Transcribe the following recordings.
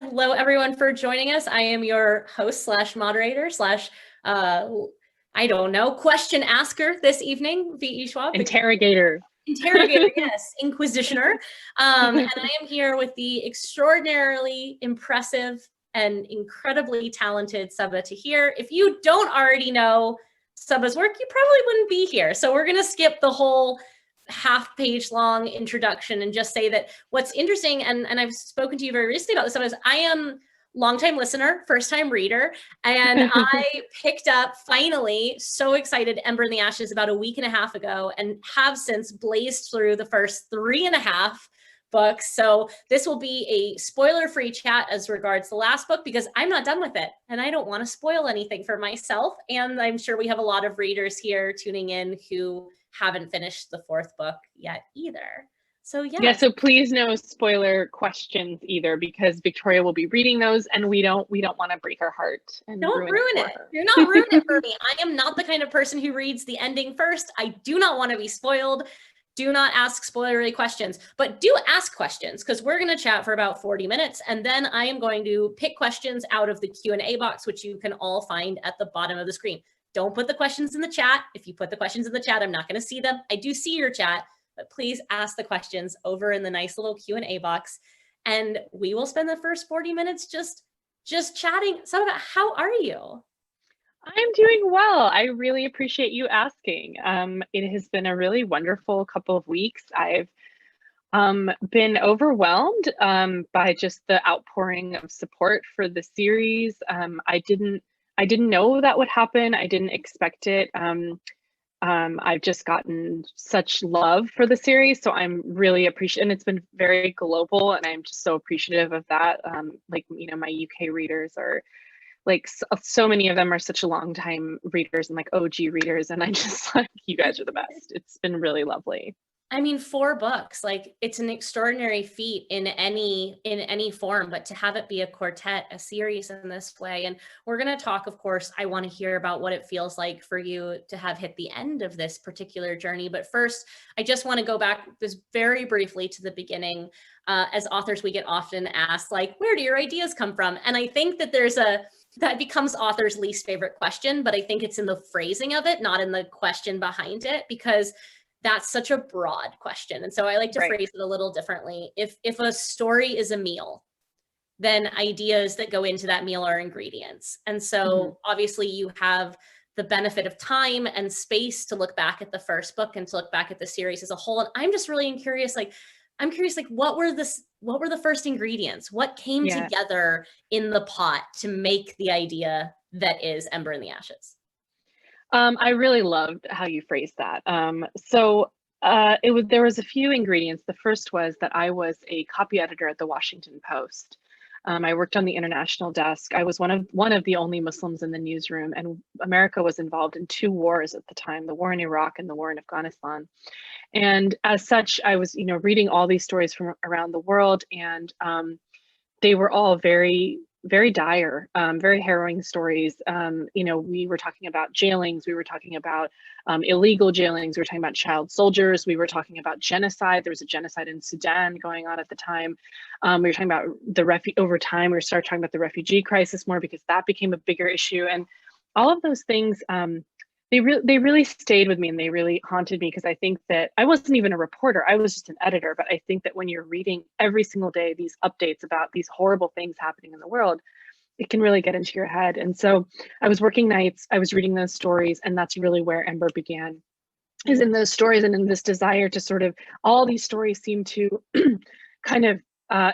Hello, everyone, for joining us. I am your host slash moderator slash, I don't know, question asker this evening, V E Schwab. Interrogator. Interrogator, yes, inquisitioner. And I am here with the extraordinarily impressive and incredibly talented Sabaa Tahir. If you don't already know Sabaa's work, you probably wouldn't be here. So we're going to skip the whole half-page long introduction and just say that what's interesting, and I've spoken to you very recently about this, is I am longtime listener, first-time reader, and I picked up, finally, so excited, Ember in the Ashes about a week and a half ago, and have since blazed through the first 3.5 books. So this will be a spoiler-free chat as regards the last book, because I'm not done with it, and I don't want to spoil anything for myself, and I'm sure we have a lot of readers here tuning in who haven't finished the 4th book yet either. So yeah, so please no spoiler questions either, because Victoria will be reading those, and we don't want to break her heart and don't ruin it. Do not ruin it for me. I am not the kind of person who reads the ending first. I do not want to be spoiled. Do not ask spoilery questions, but do ask questions, because we're going to chat for about 40 minutes, and then I am going to pick questions out of the Q&A box, which you can all find at the bottom of the screen. Don't put the questions in the chat. If you put the questions in the chat, I'm not going to see them. I do see your chat, but please ask the questions over in the nice little Q&A box. And we will spend the first 40 minutes just chatting. So about how are you? I'm doing well. I really appreciate you asking. It has been a really wonderful couple of weeks. I've been overwhelmed by just the outpouring of support for the series. I didn't know that would happen. I didn't expect it. I've just gotten such love for the series, so I'm really appreciative, and it's been very global, and I'm just so appreciative of that. Like, you know, my UK readers are like, so many of them are such long time readers and like OG readers, and I just like, you guys are the best. It's been really lovely. I mean, 4 books, like, it's an extraordinary feat in any form, but to have it be a quartet, a series in this way. And we're going to talk, of course, I want to hear about what it feels like for you to have hit the end of this particular journey. But first, I just want to go back just very briefly to the beginning. As authors, we get often asked, like, where do your ideas come from? And I think that that becomes authors' least favorite question, but I think it's in the phrasing of it, not in the question behind it, because that's such a broad question. And so I like to phrase it a little differently. If a story is a meal, then ideas that go into that meal are ingredients. And so obviously you have the benefit of time and space to look back at the first book and to look back at the series as a whole. And I'm just really curious, like, what were the first ingredients? What came together in the pot to make the idea that is Ember in the Ashes? I really loved how you phrased that. There was a few ingredients. The first was that I was a copy editor at the Washington Post. I worked on the international desk. I was one of the only Muslims in the newsroom, and America was involved in 2 wars at the time: the war in Iraq and the war in Afghanistan. And as such, I was, reading all these stories from around the world, and they were all very, very dire, very harrowing stories. We were talking about jailings, we were talking about illegal jailings, we were talking about child soldiers, we were talking about genocide. There was a genocide in Sudan going on at the time. We were talking about over time, we started talking about the refugee crisis more, because that became a bigger issue. And all of those things, they really stayed with me, and they really haunted me, because I think that I wasn't even a reporter, I was just an editor. But I think that when you're reading every single day these updates about these horrible things happening in the world, it can really get into your head. And so I was working nights, I was reading those stories, and that's really where Ember began, is in those stories and in this desire to sort of, all these stories seem to kind of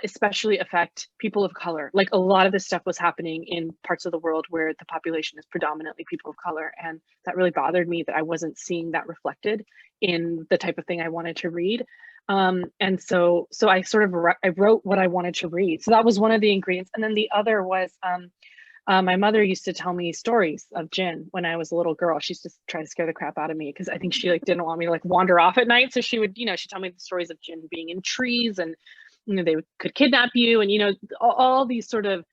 especially affect people of color. Like, a lot of this stuff was happening in parts of the world where the population is predominantly people of color. And that really bothered me, that I wasn't seeing that reflected in the type of thing I wanted to read. And so I sort of, I wrote what I wanted to read. So that was one of the ingredients. And then the other was, my mother used to tell me stories of jinn when I was a little girl. She used to try to scare the crap out of me, because I think she didn't want me to wander off at night. So she would, she'd tell me the stories of jinn being in trees, and they could kidnap you, and all these sort of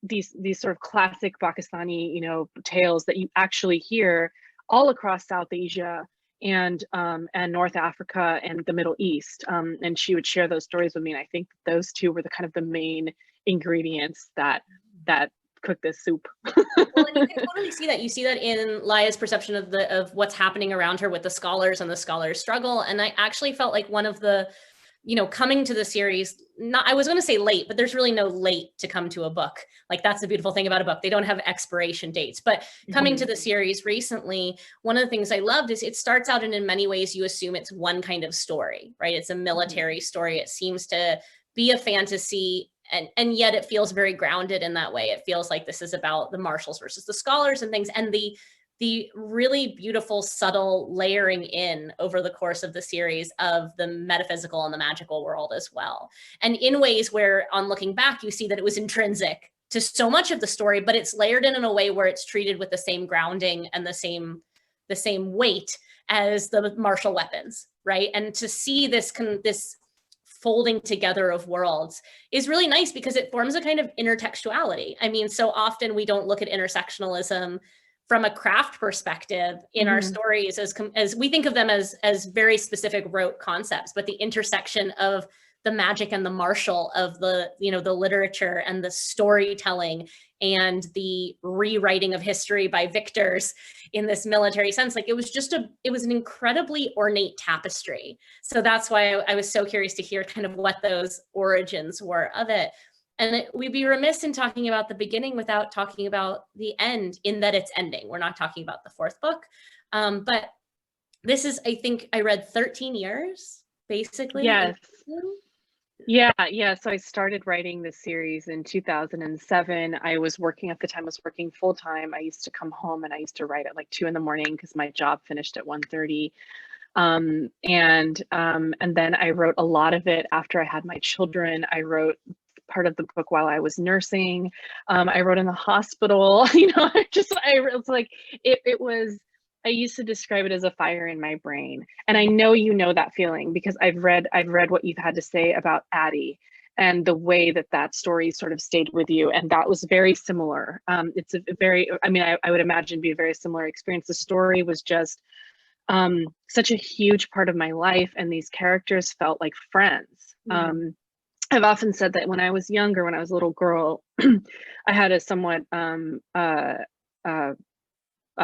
these sort of classic Pakistani tales that you actually hear all across South Asia and North Africa and the Middle East. And she would share those stories with me, and I think those 2 were the kind of the main ingredients that cook this soup. Well, and you can totally see that. You see that in Laya's perception of what's happening around her with the scholars and the scholars' struggle. And I actually felt like one of the, coming to the series, I was going to say late, but there's really no late to come to a book. Like, that's the beautiful thing about a book. They don't have expiration dates. But coming to the series recently, one of the things I loved is it starts out, and in many ways you assume it's one kind of story, right? It's a military story. It seems to be a fantasy. And yet it feels very grounded in that way. It feels like this is about the marshals versus the scholars and things, and the really beautiful, subtle layering in over the course of the series of the metaphysical and the magical world as well. And in ways where, on looking back, you see that it was intrinsic to so much of the story, but it's layered in a way where it's treated with the same grounding and the same weight as the martial weapons, right? And to see this folding together of worlds is really nice, because it forms a kind of intertextuality. I mean, so often we don't look at intersectionalism from a craft perspective in our stories as we think of them as very specific rote concepts, but the intersection of the magic and the martial, of the literature and the storytelling and the rewriting of history by victors in this military sense, like it was an incredibly ornate tapestry. So that's why I was so curious to hear kind of what those origins were of it. And we'd be remiss in talking about the beginning without talking about the end, in that it's ending. We're not talking about the fourth book. But this is, I think I read 13 years, basically. Yes. Yeah. So I started writing this series in 2007. I was working at the time, I was working full time. I used to come home and I used to write at like 2 a.m. because my job finished at 1:30. And then I wrote a lot of it after I had my children. I wrote part of the book while I was nursing. I wrote in the hospital. It's like it was. I used to describe it as a fire in my brain, and I know that feeling, because I've read what you've had to say about Addie and the way that story sort of stayed with you, and that was very similar. It's a very, I would imagine, be a very similar experience. The story was just such a huge part of my life, and these characters felt like friends. I've often said that when I was younger, when I was a little girl, I had a somewhat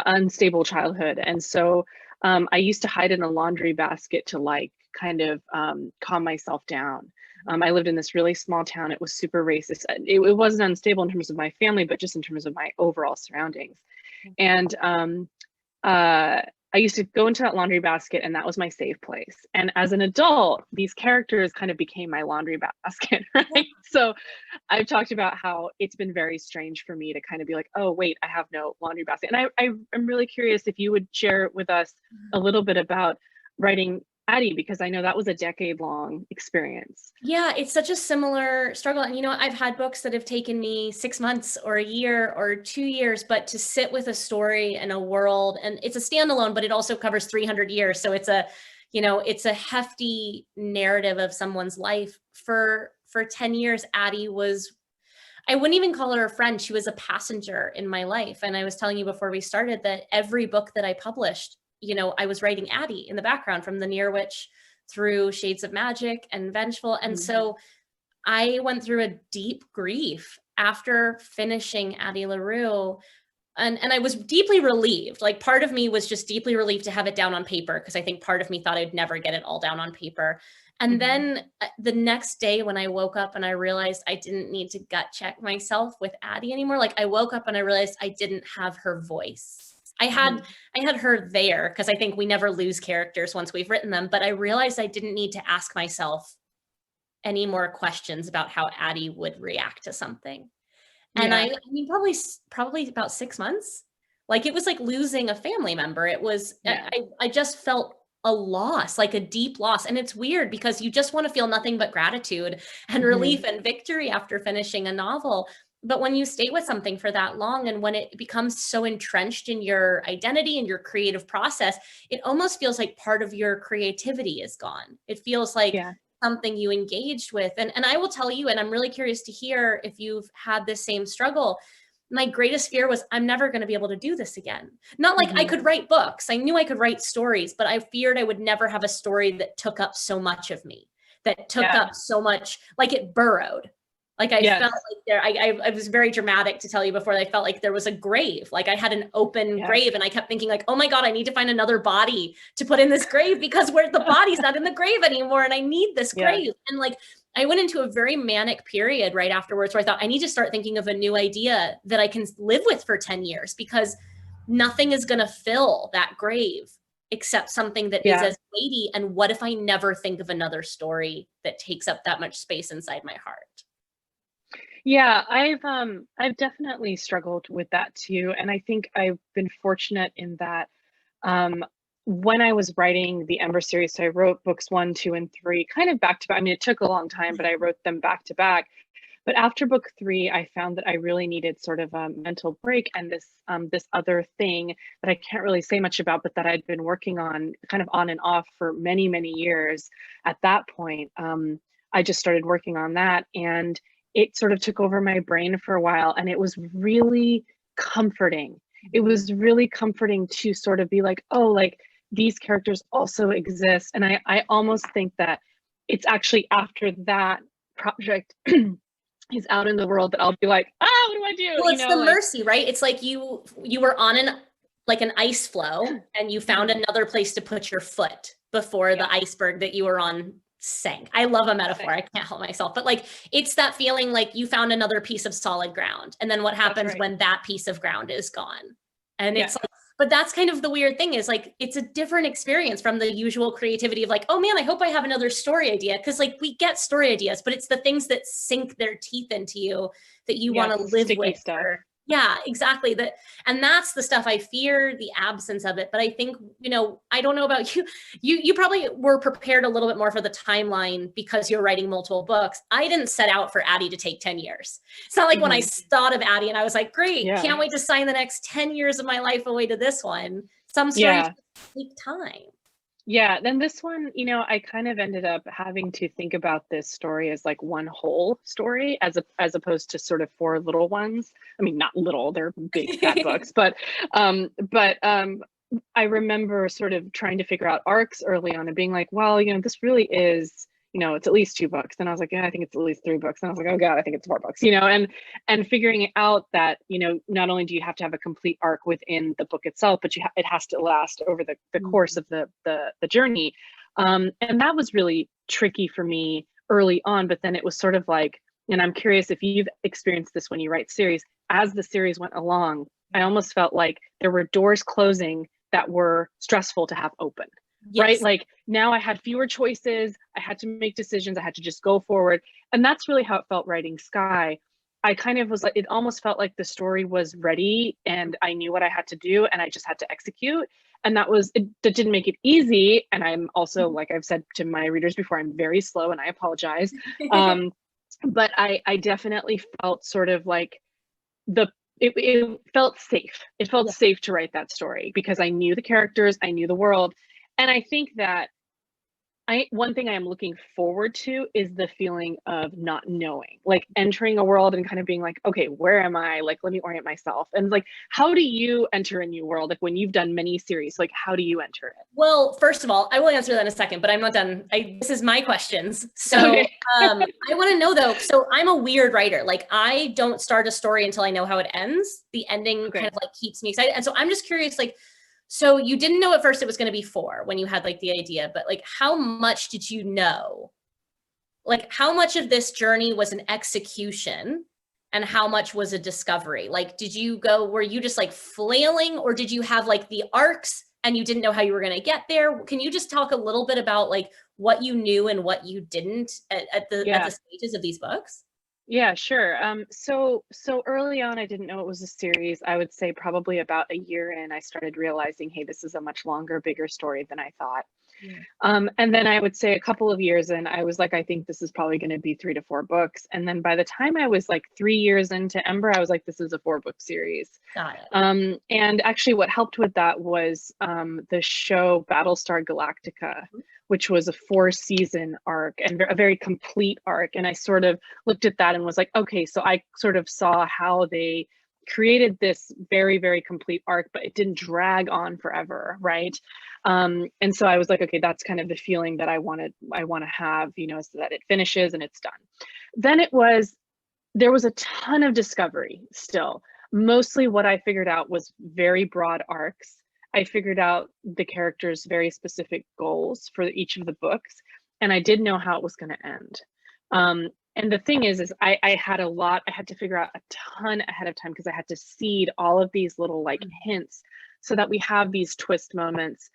unstable childhood, and so I used to hide in a laundry basket to like kind of calm myself down. I lived in this really small town. It was super racist. It wasn't unstable in terms of my family, but just in terms of my overall surroundings. And I used to go into that laundry basket, and that was my safe place. And as an adult, these characters kind of became my laundry basket, right? So I've talked about how it's been very strange for me to kind of be like, oh, wait, I have no laundry basket. And I'm really curious if you would share with us a little bit about writing Addie, because I know that was a decade-long experience. Yeah, it's such a similar struggle. And I've had books that have taken me 6 months or a year or 2 years, but to sit with a story and a world, and it's a standalone, but it also covers 300 years. So it's a hefty narrative of someone's life. For 10 years, Addie was, I wouldn't even call her a friend. She was a passenger in my life. And I was telling you before we started that every book that I published, I was writing Addie in the background, from The Near Witch through Shades of Magic and Vengeful. And so I went through a deep grief after finishing Addie LaRue. And I was deeply relieved. Like, part of me was just deeply relieved to have it down on paper, because I think part of me thought I'd never get it all down on paper. And then the next day when I woke up and I realized I didn't need to gut check myself with Addie anymore, like I woke up and I realized I didn't have her voice. I had her there, because I think we never lose characters once we've written them, but I realized I didn't need to ask myself any more questions about how Addie would react to something. And I mean, probably about 6 months. Like, it was like losing a family member. It was, I just felt a loss, like a deep loss. And it's weird, because you just want to feel nothing but gratitude and relief and victory after finishing a novel. But when you stay with something for that long, and when it becomes so entrenched in your identity and your creative process, it almost feels like part of your creativity is gone. It feels like something you engaged with. And I will tell you, and I'm really curious to hear if you've had this same struggle. My greatest fear was, I'm never going to be able to do this again. Not like I could write books. I knew I could write stories, but I feared I would never have a story that took up so much of me, that took up so much, like it burrowed. Like I Yes. felt like I was very dramatic to tell you before. I felt like there was a grave, like I had an open grave, and I kept thinking like, oh my God, I need to find another body to put in this grave because where the body's not in the grave anymore, and I need this grave. And like I went into a very manic period right afterwards where I thought I need to start thinking of a new idea that I can live with for 10 years because nothing is going to fill that grave except something that is as weighty. And what if I never think of another story that takes up that much space inside my heart? Yeah, I've definitely struggled with that too. And I think I've been fortunate in that when I was writing the Ember series, so I wrote books 1, 2, and 3 kind of back to back. I mean, it took a long time, but I wrote them back to back. But after book 3, I found that I really needed sort of a mental break, and this other thing that I can't really say much about, but that I'd been working on kind of on and off for many, many years. At that point, I just started working on that, and it sort of took over my brain for a while, and it was really comforting. It was really comforting to sort of be like, oh, like these characters also exist. And I almost think that it's actually after that project is out in the world that I'll be like, what do I do? Well, it's the mercy, right? It's like you were on an ice floe and you found another place to put your foot before the iceberg that you were on sank. I love a metaphor. I can't help myself. But like it's that feeling like you found another piece of solid ground. And then what happens when that piece of ground is gone? And it's like, but that's kind of the weird thing is like, it's a different experience from the usual creativity of like, oh man, I hope I have another story idea. Cause like we get story ideas, but it's the things that sink their teeth into you that you want to live with. Yeah, exactly. And that's the stuff I fear the absence of it. But I think, I don't know about you. You probably were prepared a little bit more for the timeline because you're writing multiple books. I didn't set out for Addie to take 10 years. It's not like when I thought of Addie and I was like, great, can't wait to sign the next 10 years of my life away to this one. Some stories take time. Yeah, then this one, I kind of ended up having to think about this story as like one whole story as opposed to sort of 4 little ones. I mean, not little, they're big fat books, but I remember sort of trying to figure out arcs early on and being like, well, this really is, it's at least 2 books. And I was like, yeah, I think it's at least 3 books. And I was like, oh God, I think it's 4 books, and figuring out that, not only do you have to have a complete arc within the book itself, but it has to last over the course of the journey. And that was really tricky for me early on, but then it was sort of like, and I'm curious if you've experienced this when you write series, as the series went along, I almost felt like there were doors closing that were stressful to have open. Right? Like now I had fewer choices. I had to make decisions. I had to just go forward. And that's really how it felt writing Sky. I kind of was like, it almost felt like the story was ready and I knew what I had to do and I just had to execute. And that didn't make it easy. And I'm also, like I've said to my readers before, I'm very slow and I apologize. But I definitely felt sort of like it felt safe. It felt safe to write that story because I knew the characters, I knew the world. And I think that one thing I am looking forward to is the feeling of not knowing, like entering a world and kind of being like, okay, where am I? Like, let me orient myself. And like, how do you enter a new world? Like when you've done many series, like how do you enter it? Well, first of all, I will answer that in a second, but I'm not done. This is my questions. So I want to know though, so I'm a weird writer. Like I don't start a story until I know how it ends. The ending kind of like keeps me excited. And so I'm just curious, like, so you didn't know at first it was going to be 4 when you had like the idea, but like how much did you know? Like how much of this journey was an execution and how much was a discovery? Like, were you just like flailing or did you have like the arcs and you didn't know how you were going to get there? Can you just talk a little bit about like what you knew and what you didn't at the stages of these books? Yeah, sure. So early on, I didn't know it was a series. I would say probably about a year in, I started realizing, hey, this is a much longer, bigger story than I thought. And then I would say a couple of years in, I was like, I think this is probably going to be 3 to 4 books. And then by the time I was like 3 years into Ember, I was like, this is a 4-book series. Got it. And actually what helped with that was the show Battlestar Galactica, which was a 4-season arc and a very complete arc. And I sort of looked at that and was like, okay, so I sort of saw how they created this very, very complete arc, but it didn't drag on forever, right? And so I was like, okay, that's kind of the feeling that I want to have, so that it finishes and it's done. Then it was There was a ton of discovery still. Mostly what I figured out was very broad arcs. I figured out the characters' very specific goals for each of the books, and I did know how it was going to end. And the thing is I had a lot, I had to figure out a ton ahead of time because I had to seed all of these little like hints so that we have these twist moments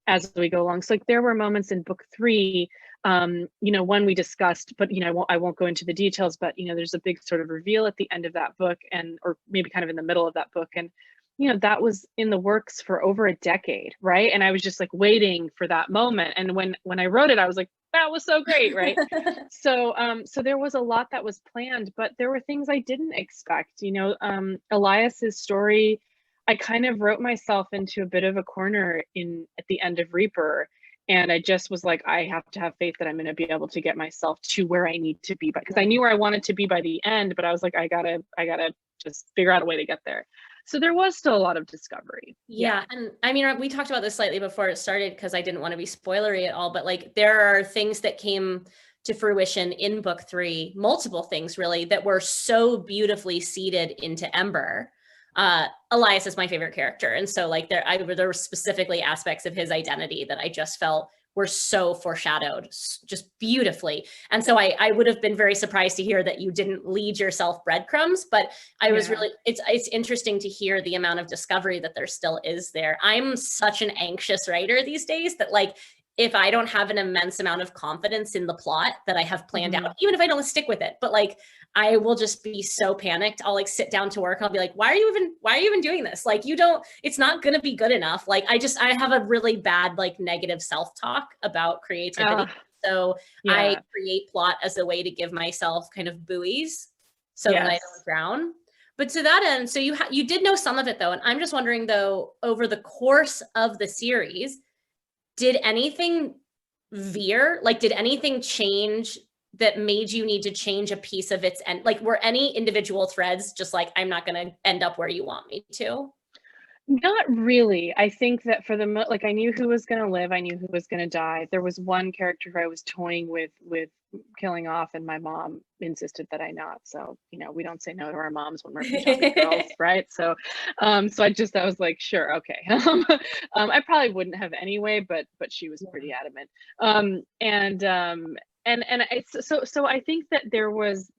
as we go along. So like there were moments in book 3, you know, one we discussed, but you know, I won't go into the details, but you know, there's a big sort of reveal at the end of that book, and or maybe kind of in the middle of that book, and you know, that was in the works for over a decade, right? And I was just like waiting for that moment. And when I wrote it, I was like, that was so great, right? So so there was a lot that was planned, but there were things I didn't expect. You know, Elias's story, I kind of wrote myself into a bit of a corner in at the end of Reaper. And I just was like, I have to have faith that I'm going to be able to get myself to where I need to be, because I knew where I wanted to be by the end, but I was like, I gotta just figure out a way to get there. So there was still a lot of discovery. Yeah. And I mean, we talked about this slightly before it started because I didn't want to be spoilery at all, but like there are things that came to fruition in book 3, multiple things really, that were so beautifully seeded into Ember. Elias is my favorite character. And so like there were specifically aspects of his identity that I just felt were so foreshadowed just beautifully. And so I would have been very surprised to hear that you didn't lead yourself breadcrumbs, but I was really, it's interesting to hear the amount of discovery that there still is there. I'm such an anxious writer these days that like, if I don't have an immense amount of confidence in the plot that I have planned out, even if I don't stick with it, but like, I will just be so panicked. I'll like sit down to work. I'll be like, why are you even doing this? Like, it's not going to be good enough. Like, I have a really bad, like negative self-talk about creativity. So I create plot as a way to give myself kind of buoys so that I don't drown. But to that end, so you did know some of it though. And I'm just wondering though, over the course of the series, did anything veer? Like, did anything change that made you need to change a piece of its end? Like, were any individual threads just like, I'm not going to end up where you want me to? Not really. I think that for the like I knew who was going to live, I knew who was going to die. There was one character who I was toying with killing off, and my mom insisted that I not. So, you know, we don't say no to our moms when we're talking girls, right? So so I was like, sure, okay. I probably wouldn't have anyway, but she was pretty adamant. And it's so I think that there was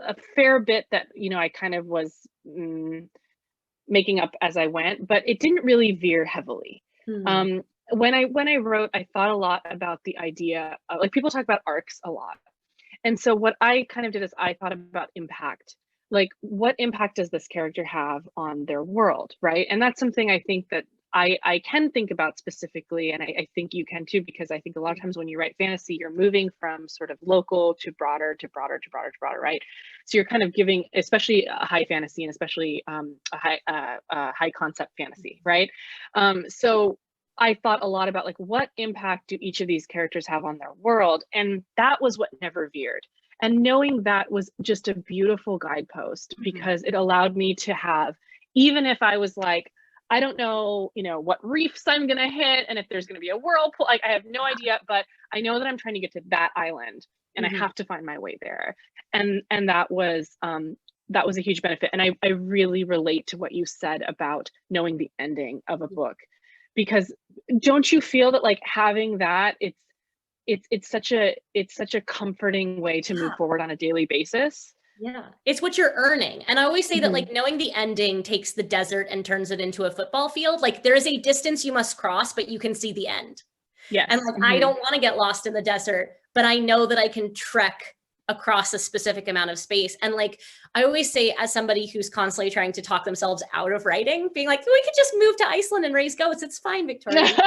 a fair bit that, you know, I kind of was making up as I went, but it didn't really veer heavily. When I wrote, I thought a lot about the idea of, like, people talk about arcs a lot. And so what I kind of did is I thought about impact. Like, what impact does this character have on their world, right? And that's something I think that I can think about specifically, and I think you can too, because I think a lot of times when you write fantasy, you're moving from sort of local to broader to broader to broader to broader, right? So you're kind of giving, especially a high fantasy and especially a high concept fantasy, right? So I thought a lot about like, what impact do each of these characters have on their world? And that was what never veered. And knowing that was just a beautiful guidepost, because it allowed me to have, even if I was like, I don't know, you know, what reefs I'm going to hit and if there's going to be a whirlpool, like I have no idea, but I know that I'm trying to get to that island and I have to find my way there. And that was a huge benefit. And I really relate to what you said about knowing the ending of a book, because don't you feel that like having that, it's such a comforting way to move forward on a daily basis. Yeah, it's what you're earning. And I always say that like knowing the ending takes the desert and turns it into a football field. Like there is a distance you must cross, but you can see the end. Yes. And like I don't want to get lost in the desert, but I know that I can trek across a specific amount of space. And like I always say, as somebody who's constantly trying to talk themselves out of writing, being like, we could just move to Iceland and raise goats. It's fine, Victoria.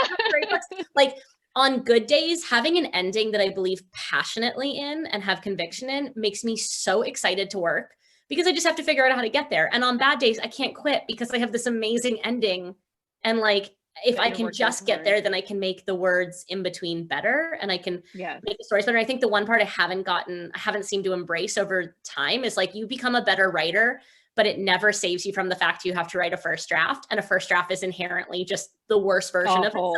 Like on good days, having an ending that I believe passionately in and have conviction in makes me so excited to work, because I just have to figure out how to get there. And on bad days, I can't quit because I have this amazing ending. And like, if I can just get there, then I can make the words in between better, and I can make the stories better. I think the one part I haven't seemed to embrace over time is like, you become a better writer, but it never saves you from the fact you have to write a first draft. And a first draft is inherently just the worst version of itself.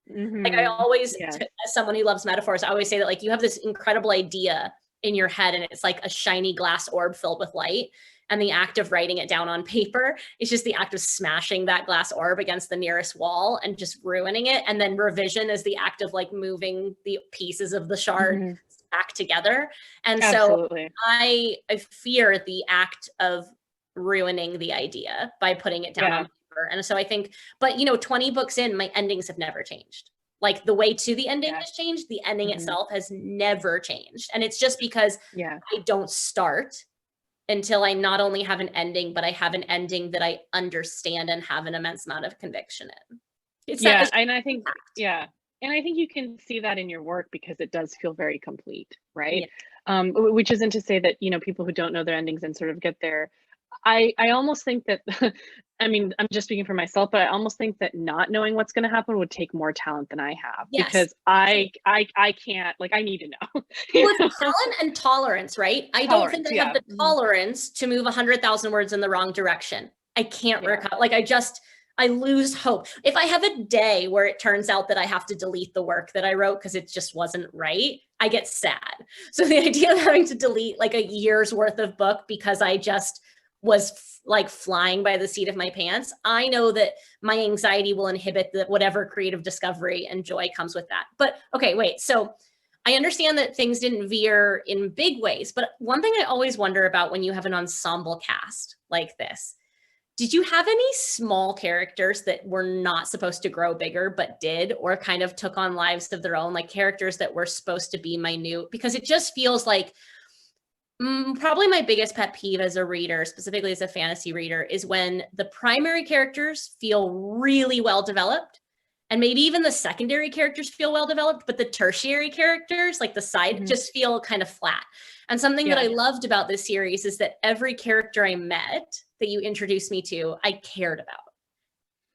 Like I always, as someone who loves metaphors, I always say that like you have this incredible idea in your head and it's like a shiny glass orb filled with light. And the act of writing it down on paper is just the act of smashing that glass orb against the nearest wall and just ruining it. And then revision is the act of like moving the pieces of the shard back together. And Absolutely. so I fear the act of ruining the idea by putting it down on paper. And so I think, but 20 books in, my endings have never changed. Like the way to the ending has changed. The ending itself has never changed. And it's just because I don't start until I not only have an ending, but I have an ending that I understand and have an immense amount of conviction in. And I think, and I think you can see that in your work because it does feel very complete, right? Which isn't to say that, people who don't know their endings and sort of get there. I almost think that, I mean, I'm just speaking for myself, but I almost think that not knowing what's going to happen would take more talent than I have because I can't, like, I need to know. Well, it's talent and tolerance, right? I don't think I have the tolerance to move 100,000 words in the wrong direction. I can't recover. Like I lose hope. If I have a day where it turns out that I have to delete the work that I wrote because it just wasn't right, I get sad. So the idea of having to delete like a year's worth of book because I just was like flying by the seat of my pants, I know that my anxiety will inhibit whatever creative discovery and joy comes with that. But okay, wait. So I understand that things didn't veer in big ways, but one thing I always wonder about when you have an ensemble cast like this, did you have any small characters that were not supposed to grow bigger, but did, or kind of took on lives of their own, like characters that were supposed to be minute? Because it just feels like probably my biggest pet peeve as a reader, specifically as a fantasy reader, is when the primary characters feel really well developed. And maybe even the secondary characters feel well developed, but the tertiary characters, like the side, just feel kind of flat. And something that I loved about this series is that every character I met that you introduced me to, I cared about.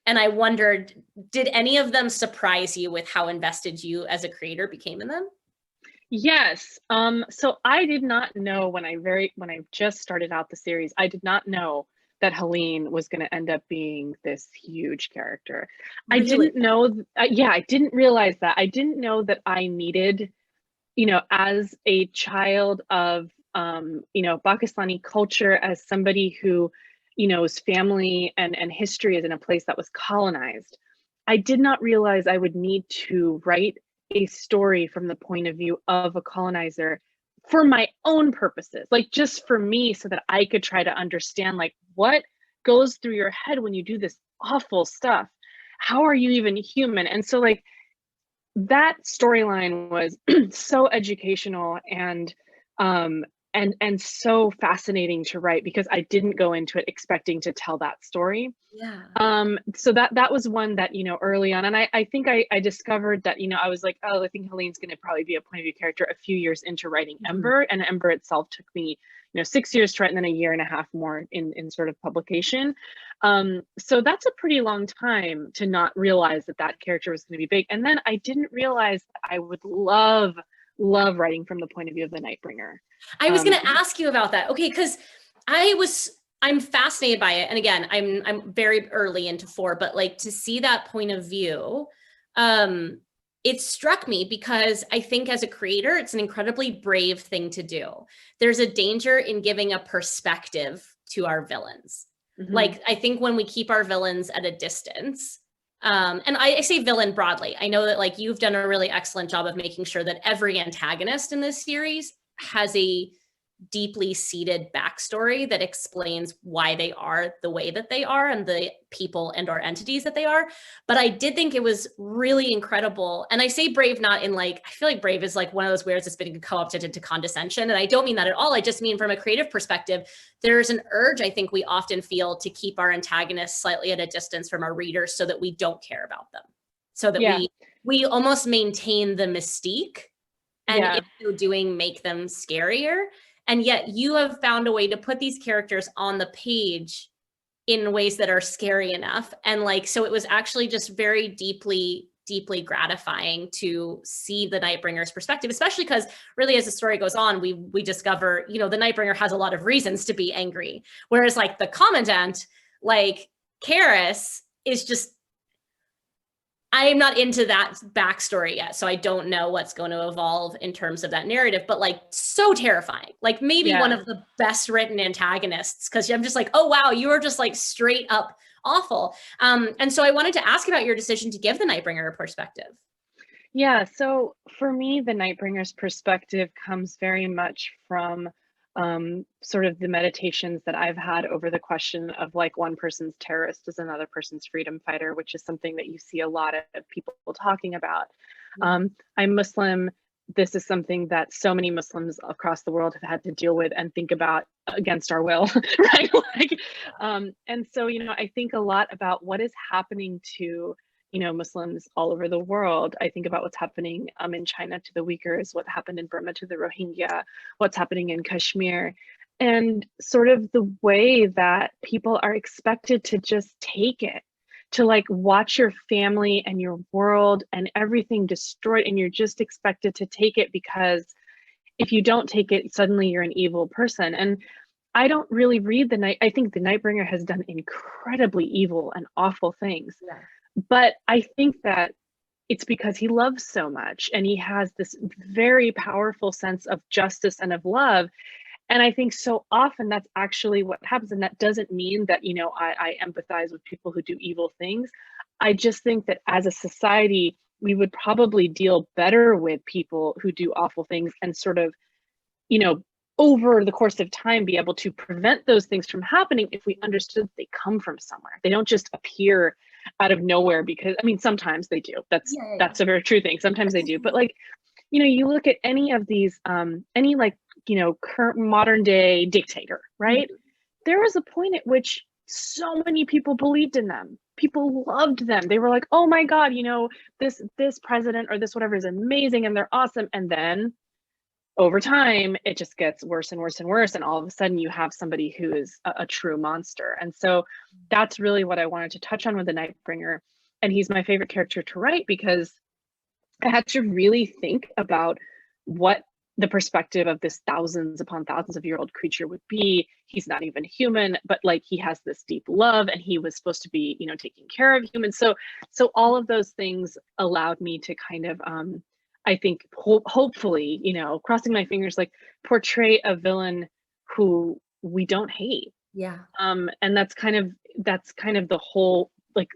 And I wondered, did any of them surprise you with how invested you as a creator became in them? Yes. So I did not know when I just started out the series, I did not know that Helene was going to end up being this huge character. Really? I didn't know. I didn't realize that. I didn't know that I needed, as a child of, Pakistani culture, as somebody who, his family and history is in a place that was colonized. I did not realize I would need to write a story from the point of view of a colonizer for my own purposes, like just for me, so that I could try to understand like what goes through your head when you do this awful stuff. How are you even human? And so like that storyline was so educational and so fascinating to write because I didn't go into it expecting to tell that story. So that was one that, early on, and I think I discovered that, I was like, oh, I think Helene's going to probably be a point of view character a few years into writing Ember, and Ember itself took me, 6 years to write and then a year and a half more in sort of publication. So that's a pretty long time to not realize that character was going to be big. And then I didn't realize that I would love writing from the point of view of the Nightbringer. I was going to ask you about that. Okay, because I'm fascinated by it. And again, I'm very early into 4, but like to see that point of view, it struck me because I think as a creator, it's an incredibly brave thing to do. There's a danger in giving a perspective to our villains. Like, I think when we keep our villains at a distance, and I say villain broadly, I know that like you've done a really excellent job of making sure that every antagonist in this series has a deeply seated backstory that explains why they are the way that they are and the people and or entities that they are. But I did think it was really incredible. And I say brave not in like, I feel like brave is like one of those words that's been co-opted into condescension. And I don't mean that at all. I just mean from a creative perspective, there's an urge I think we often feel to keep our antagonists slightly at a distance from our readers so that we don't care about them. So that we almost maintain the mystique and in so doing make them scarier. And yet you have found a way to put these characters on the page in ways that are scary enough. And like, so it was actually just very deeply gratifying to see the Nightbringer's perspective, especially because really as the story goes on, we discover, the Nightbringer has a lot of reasons to be angry. Whereas like the Commandant, like Karis is just I'm not into that backstory yet, so I don't know what's going to evolve in terms of that narrative, but like so terrifying. Like maybe one Yeah. of the best written antagonists, because I'm just like, oh wow, you are just like straight up awful. And so I wanted to ask about your decision to give the Nightbringer a perspective. Yeah, so for me, the Nightbringer's perspective comes very much from sort of the meditations that I've had over the question of like one person's terrorist is another person's freedom fighter, which is something that you see a lot of people talking about. I'm Muslim. This is something that so many Muslims across the world have had to deal with and think about against our will, right? Like, and so, you know, I think a lot about what is happening to, you know, Muslims all over the world. I think about what's happening in China to the Uyghurs, what happened in Burma to the Rohingya, what's happening in Kashmir, and sort of the way that people are expected to just take it, to like watch your family and your world and everything destroyed, and you're just expected to take it because if you don't take it, suddenly you're an evil person. And I don't really read the night. I think the Nightbringer has done incredibly evil and awful things. Yeah. But I think that it's because he loves so much and he has this very powerful sense of justice and of love. And I think so often that's actually what happens. And that doesn't mean that, you know, I empathize with people who do evil things. I just think that as a society, we would probably deal better with people who do awful things and sort of, you know, over the course of time, be able to prevent those things from happening if we understood they come from somewhere. They don't just appear out of nowhere because, I mean, sometimes they do. That's a very true thing. Sometimes they do. But like, you know, you look at any of these, any like, you know, current modern day dictator, right? There was a point at which so many people believed in them. People loved them. They were like, oh my God, you know, this president or this whatever is amazing and they're awesome. And then over time, it just gets worse and worse and worse. And all of a sudden you have somebody who is a true monster. And so that's really what I wanted to touch on with the Nightbringer. And he's my favorite character to write because I had to really think about what the perspective of this thousands upon thousands of year old creature would be. He's not even human, but like he has this deep love and he was supposed to be, you know, taking care of humans. So all of those things allowed me to kind of, I think hopefully, you know, crossing my fingers, like portray a villain who we don't hate. Yeah. And that's kind of the whole, like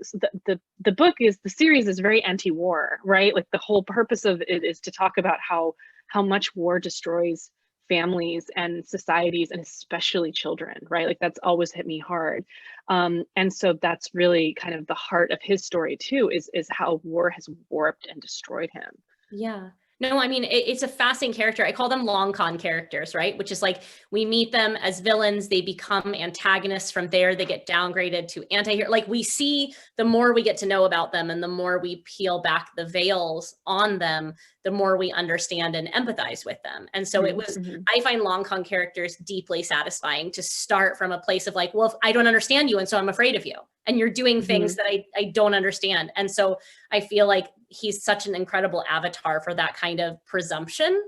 the book is, the series is very anti-war, right? Like the whole purpose of it is to talk about how much war destroys families and societies and especially children, right? Like that's always hit me hard. And so that's really kind of the heart of his story too, is how war has warped and destroyed him. Yeah. No, I mean, it's a fascinating character. I call them long con characters, right? Which is like, we meet them as villains, they become antagonists. From there, they get downgraded to anti-hero. Like we see, the more we get to know about them and the more we peel back the veils on them, the more we understand and empathize with them. And so it was, I find long con characters deeply satisfying to start from a place of like, well, I don't understand you, and so I'm afraid of you. And you're doing things that I don't understand. And so I feel like he's such an incredible avatar for that kind of presumption.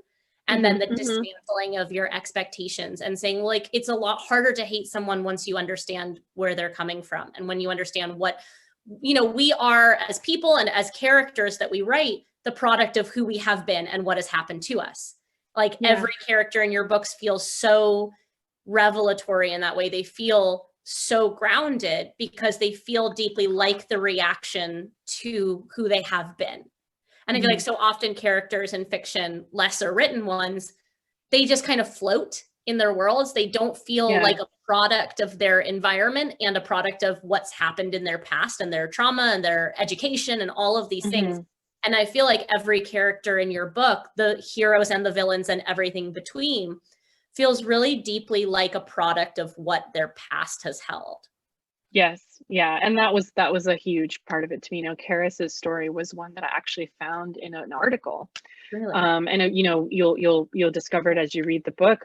And then the dismantling of your expectations and saying, like, it's a lot harder to hate someone once you understand where they're coming from. And when you understand what, you know, we are as people and as characters that we write, the product of who we have been and what has happened to us. Like every character in your books feels so revelatory in that way. They feel so grounded because they feel deeply like the reaction to who they have been. And I feel like so often characters in fiction, lesser written ones, they just kind of float in their worlds. They don't feel like a product of their environment and a product of what's happened in their past and their trauma and their education and all of these things. And I feel like every character in your book, the heroes and the villains and everything between, feels really deeply like a product of what their past has held. Yes, yeah, and that was a huge part of it to me. You know, Karis's story was one that I actually found in an article. Really? And you know, you'll discover it as you read the book.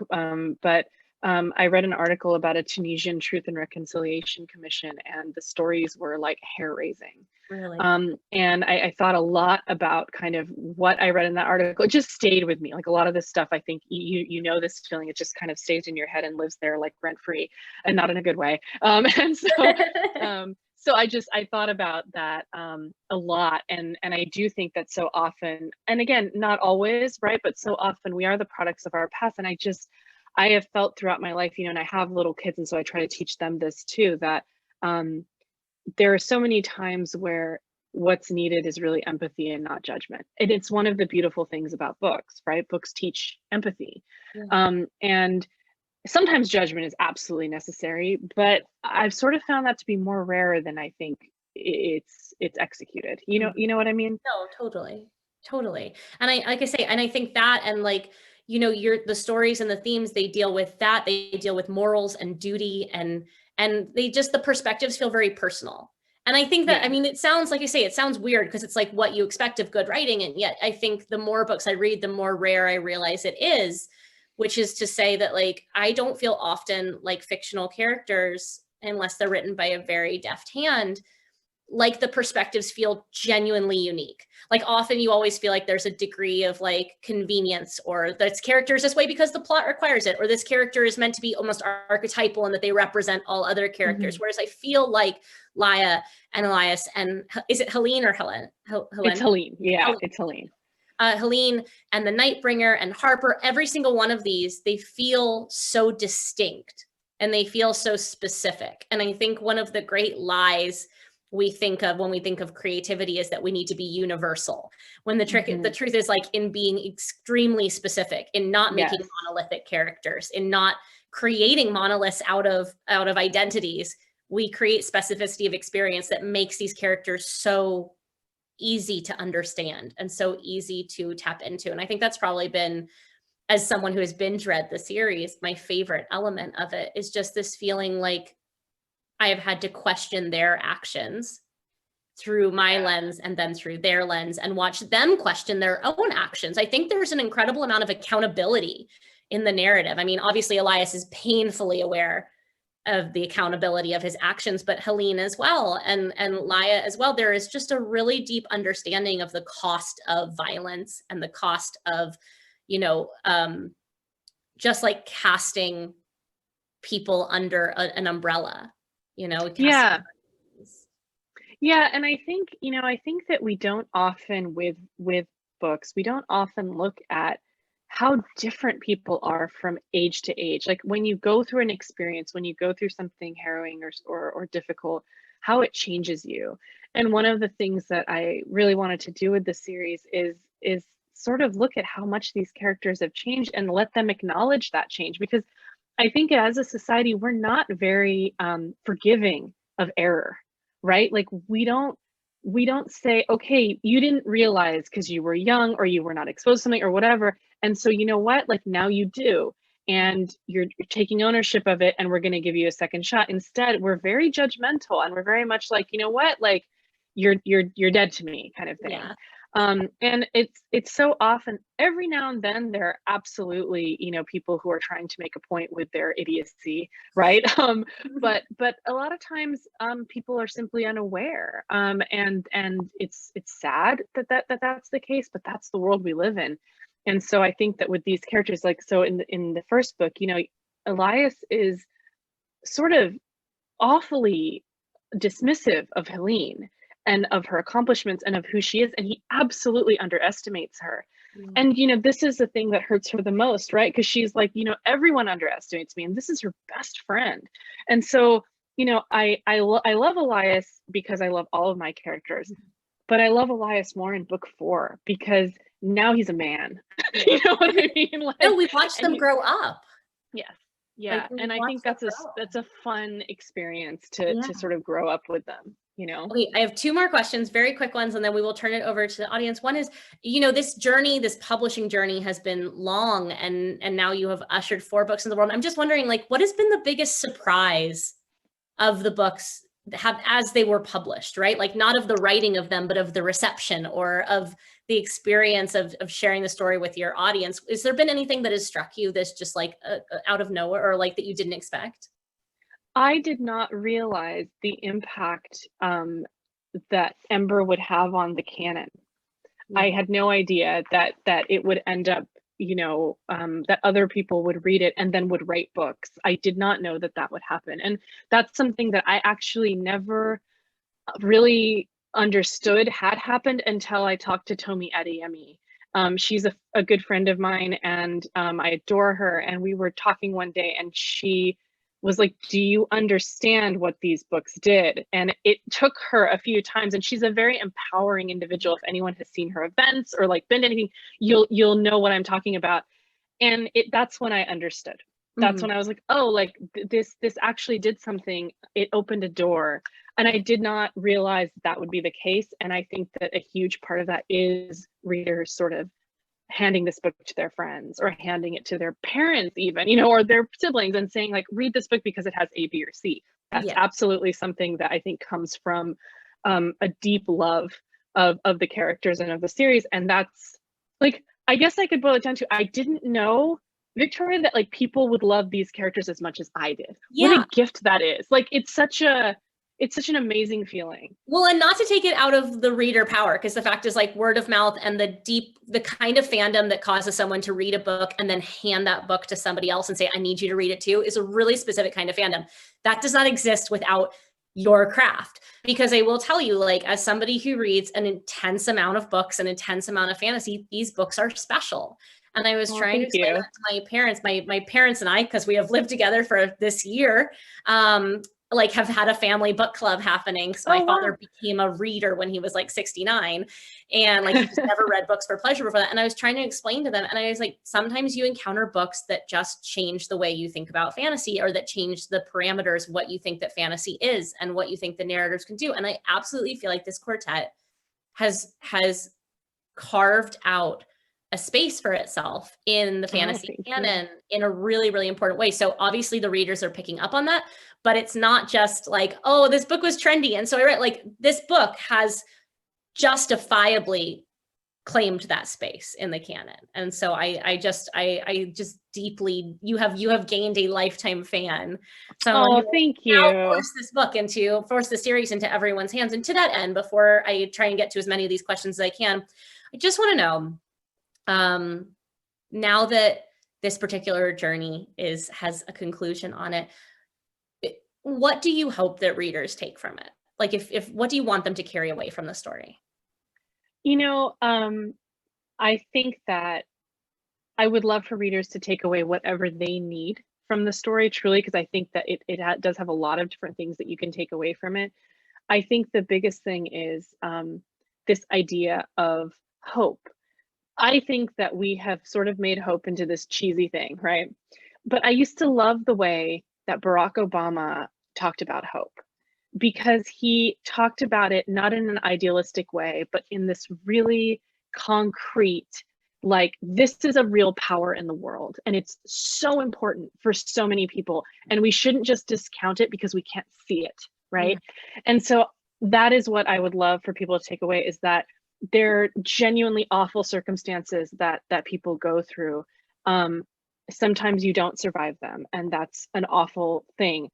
But I read an article about a Tunisian Truth and Reconciliation Commission, and the stories were like hair raising. Really? And I thought a lot about kind of what I read in that article. It just stayed with me. Like a lot of this stuff, I think you know this feeling, it just kind of stays in your head and lives there like rent free, and not in a good way. And so So I thought about that a lot, and I do think that so often, and again, not always, right, but so often we are the products of our past. And I have felt throughout my life, and I have little kids, and so I try to teach them this too, that um, there are so many times where what's needed is really empathy and not judgment. And it's one of the beautiful things about books, right? Books teach empathy. Yeah. And sometimes judgment is absolutely necessary, but I've sort of found that to be more rare than I think it's executed. You know what I mean? No, totally. Totally. And I, like I say, and I think that, and like, the stories and the themes, they deal with that, they deal with morals and duty, and they just, the perspectives feel very personal. And I think that, Yeah. I mean, it sounds like you say, it sounds weird because it's like what you expect of good writing. And yet I think the more books I read, the more rare I realize it is, which is to say that, like, I don't feel often like fictional characters, unless they're written by a very deft hand, like the perspectives feel genuinely unique. Like often you always feel like there's a degree of like convenience, or this character is this way because the plot requires it, or this character is meant to be almost archetypal and that they represent all other characters. Mm-hmm. Whereas I feel like Laia and Elias, and is it Helene or Helen? It's Helene. Yeah, it's Helene. Helene and the Nightbringer and Harper, every single one of these, they feel so distinct and they feel so specific. And I think one of the great lies we think of when we think of creativity is that we need to be universal, when the truth is like in being extremely specific, in not making monolithic characters, in not creating monoliths out of identities. We create specificity of experience that makes these characters so easy to understand and so easy to tap into. And I think that's probably been, as someone who has binge read the series, my favorite element of it is just this feeling like I have had to question their actions through my lens and then through their lens, and watch them question their own actions. I think there's an incredible amount of accountability in the narrative. I mean, obviously Elias is painfully aware of the accountability of his actions, but Helene as well, and Laia as well. There is just a really deep understanding of the cost of violence and the cost of, just like casting people under an umbrella, Yeah. Yeah, and I think, I think that we don't often with books, we don't often look at how different people are from age to age. Like when you go through an experience, when you go through something harrowing or difficult, how it changes you. And one of the things that I really wanted to do with the series is sort of look at how much these characters have changed and let them acknowledge that change, because I think as a society, we're not very forgiving of error, right? Like we don't say, okay, you didn't realize because you were young or you were not exposed to something or whatever. And so you know what? Like now you do. And you're taking ownership of it, and we're going to give you a second shot. Instead, we're very judgmental, and we're very much like, you know what? Like you're dead to me kind of thing. Yeah. And it's so often, every now and then there are absolutely, people who are trying to make a point with their idiocy, right? But a lot of times people are simply unaware. And it's sad that's the case, but that's the world we live in. And so I think that with these characters, like, so in the first book, Elias is sort of awfully dismissive of Helene and of her accomplishments and of who she is, and he absolutely underestimates her. And this is the thing that hurts her the most, right? Because she's like, everyone underestimates me, and this is her best friend. And so I love Elias because I love all of my characters, but I love Elias more in book 4 because now he's a man. You know what I mean? Like, no, we watched them grow up. Yes. Yeah. Like, and I think that's a fun experience to sort of grow up with them. Okay, I have 2 more questions, very quick ones, and then we will turn it over to the audience. One is, this journey, this publishing journey has been long, and now you have ushered 4 books in the world. I'm just wondering, like, what has been the biggest surprise of the books as they were published, right? Like not of the writing of them, but of the reception or of the experience of sharing the story with your audience. Has there been anything that has struck you that's just like out of nowhere, or like that you didn't expect? I did not realize the impact that Ember would have on the canon. I had no idea that it would end up, that other people would read it and then would write books. I did not know that would happen. And that's something that I actually never really understood had happened until I talked to Tomi Adeyemi. She's a good friend of mine, and I adore her. And we were talking one day, and she was like, do you understand what these books did? And it took her a few times, and she's a very empowering individual. If anyone has seen her events or like been to anything, you'll know what I'm talking about. And that's when I understood. That's when I was like, oh, like this actually did something. It opened a door. And I did not realize that would be the case. And I think that a huge part of that is readers sort of handing this book to their friends or handing it to their parents even, you know, or their siblings, and saying like, read this book because it has A, B, or C. That's absolutely something that I think comes from a deep love of the characters and of the series. And that's like, I guess I could boil it down to, I didn't know, Victoria, that like people would love these characters as much as I did. What a gift that is. Like, it's such an amazing feeling. Well, and not to take it out of the reader power, because the fact is, like, word of mouth and the kind of fandom that causes someone to read a book and then hand that book to somebody else and say, I need you to read it too, is a really specific kind of fandom. That does not exist without your craft. Because I will tell you, like, as somebody who reads an intense amount of books, an intense amount of fantasy, these books are special. And I was trying to explain that to my parents, my parents and I, because we have lived together for this year, like have had a family book club happening. So my father became a reader when he was like 69, and like he just never read books for pleasure before that. And I was trying to explain to them, and I was like, sometimes you encounter books that just change the way you think about fantasy, or that change the parameters, what you think that fantasy is and what you think the narrators can do. And I absolutely feel like this quartet has carved out a space for itself in the fantasy canon in a really, really important way. So obviously the readers are picking up on that, but it's not just like, oh, this book was trendy, and so I read, like, this book has justifiably claimed that space in the canon. And so I just deeply, you have gained a lifetime fan. So thank you. Now force the series into everyone's hands. And to that end, before I try and get to as many of these questions as I can, I just want to know, now that this particular journey has a conclusion on it, what do you hope that readers take from it? Like, if what do you want them to carry away from the story? You know, I think that I would love for readers to take away whatever they need from the story, truly, because I think that it does have a lot of different things that you can take away from it. I think the biggest thing is this idea of hope. I think that we have sort of made hope into this cheesy thing, right? But I used to love the way that Barack Obama talked about hope, because he talked about it not in an idealistic way, but in this really concrete, like, this is a real power in the world, and it's so important for so many people, and we shouldn't just discount it because we can't see it, right? Mm-hmm. And so that is what I would love for people to take away, is that they're genuinely awful circumstances that people go through. Sometimes you don't survive them, and that's an awful thing.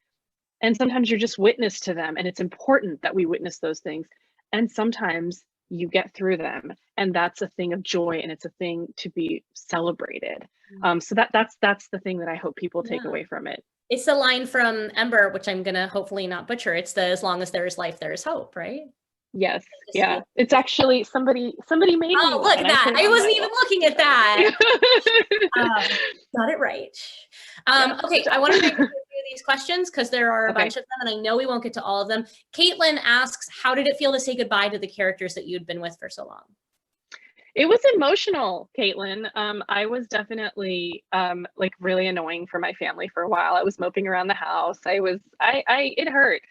And sometimes you're just witness to them, and it's important that we witness those things. And sometimes you get through them, and that's a thing of joy, and it's a thing to be celebrated. So that's the thing that I hope people take away from it. It's the line from Ember, which I'm gonna hopefully not butcher. It's the "as long as there is life, there is hope," right? Yes. Yeah. It's actually somebody made. Oh, look at that. I wasn't even looking at that. Got it right. Okay, I want to make a few of these questions because there are a bunch of them, and I know we won't get to all of them. Caitlin asks, how did it feel to say goodbye to the characters that you'd been with for so long? It was emotional, Caitlin. I was definitely like really annoying for my family for a while. I was moping around the house. It hurt.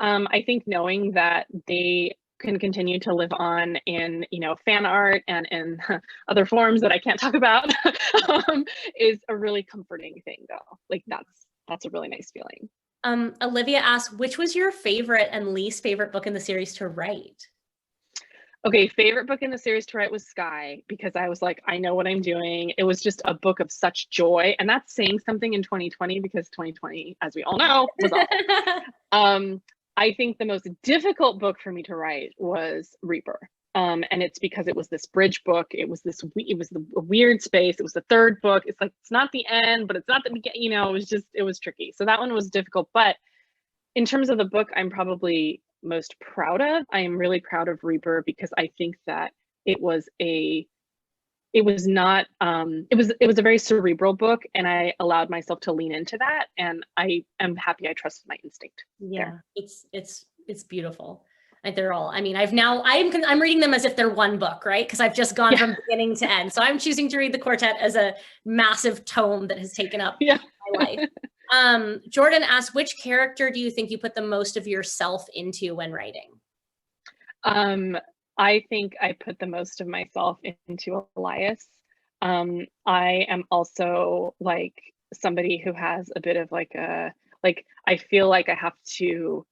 I think knowing that they can continue to live on in, you know, fan art and in other forms that I can't talk about is a really comforting thing, though. Like, that's a really nice feeling. Olivia asks, which was your favorite and least favorite book in the series to write? Okay, favorite book in the series to write was Sky, because I was like, I know what I'm doing. It was just a book of such joy, and that's saying something in 2020, because 2020, as we all know, was awful. I think the most difficult book for me to write was Reaper. And it's because it was this bridge book. It was the weird space. It was the third book. It's like, it's not the end, but it's not the beginning, you know, it was tricky. So that one was difficult. But in terms of the book I'm probably most proud of. I am really proud of Reaper because I think that it was not it was a very cerebral book, and I allowed myself to lean into that, and I am happy I trusted my instinct. Yeah, it's beautiful. Like they're all, I mean, I'm reading them as if they're one book, right? Because I've just gone from beginning to end. So I'm choosing to read the quartet as a massive tome that has taken up my life. Jordan asked, which character do you think you put the most of yourself into when writing? I think I put the most of myself into Elias. I am also like somebody who has a bit of like I feel like I have to